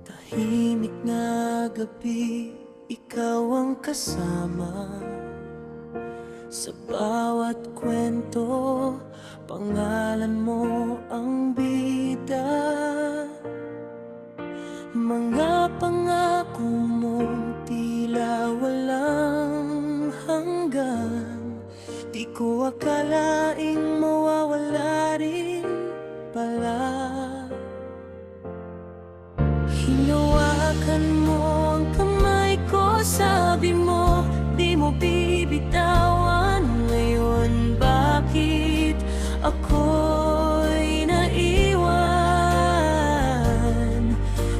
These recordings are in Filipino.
Tahimik na gabi, ikaw ang kasama. Sa bawat kwento, pangalan mo ang bida. Mga pangako mong tila walang hanggan, di ko akalaing mawawala rin pala. Hinawakan mo ang kamay ko, sabi mo di mo bibitawan. Ngayon bakit ako'y naiwan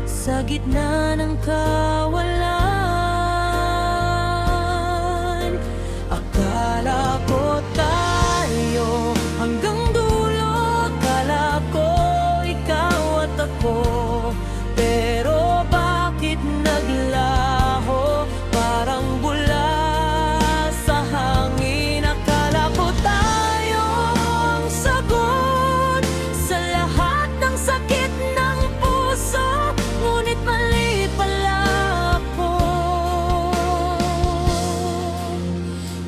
sa gitna ng kawalan? Akala ko tayo hanggang dulo, akala ko ikaw at ako. Pero bakit naglaho, parang bula sa hangin? Akala ko tayo ang sagot sa lahat ng sakit ng puso, ngunit mali pala ako.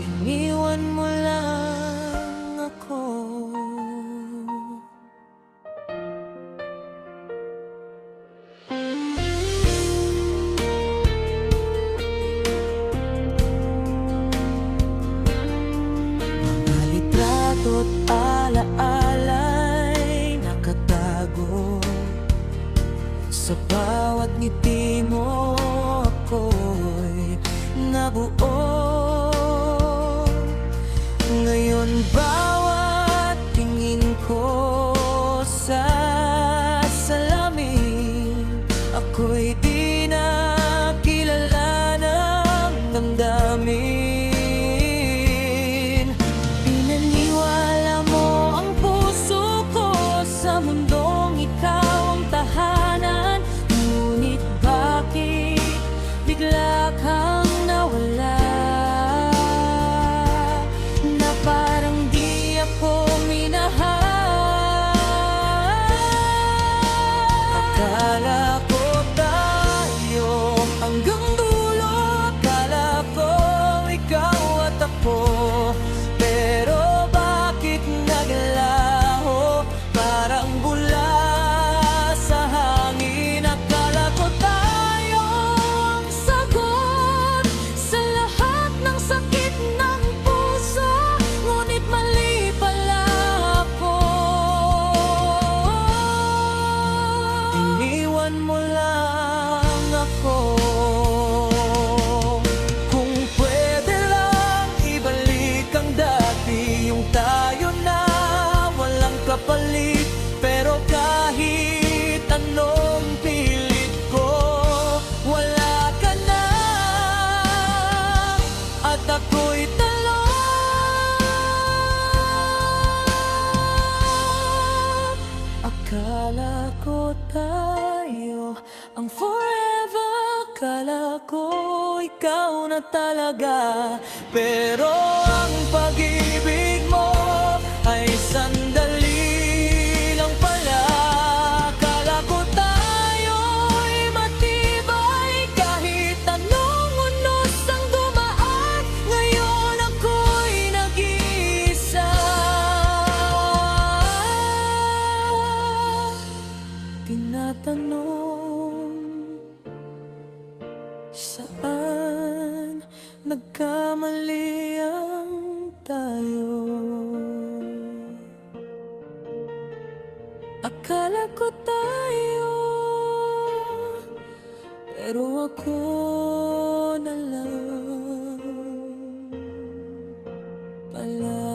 Iniwan mo lang ako. At alaala'y nakatago sa bawat ngiti mo, ako'y nabuo. Ngayon bawat tingin ko sa salamin, ako'y di na kilala ng damdamin. Mundong ikaw ang tahanan, ngunit bakit bigla kang nawala? Na parang di ako minahal. Akala ko tayo hanggang dulo, akala ko ikaw at ako. Pero bakit naglaho, parang bula sa hangin? Akala ko tayo ang sagot sa lahat ng sakit ng puso, ngunit mali pala ako. Iniwan mo lang ako. Kung pwede lang ibalik ang dati, yung tayo na walang kapalit. Pero kahit anong pilit ko, wala ka na at ako'y talo. Akala ko tayo ang forever, akala ko ikaw na talaga. Pero ang pag-ibig mo ay sandali lang pala. Akala ko tayo'y matibay, kahit anong unos ang dumaan. Ngayon ako'y nag-iisa. Tinatanong, saan nagkamali ang tayo? Akala ko tayo, pero ako na lang pala.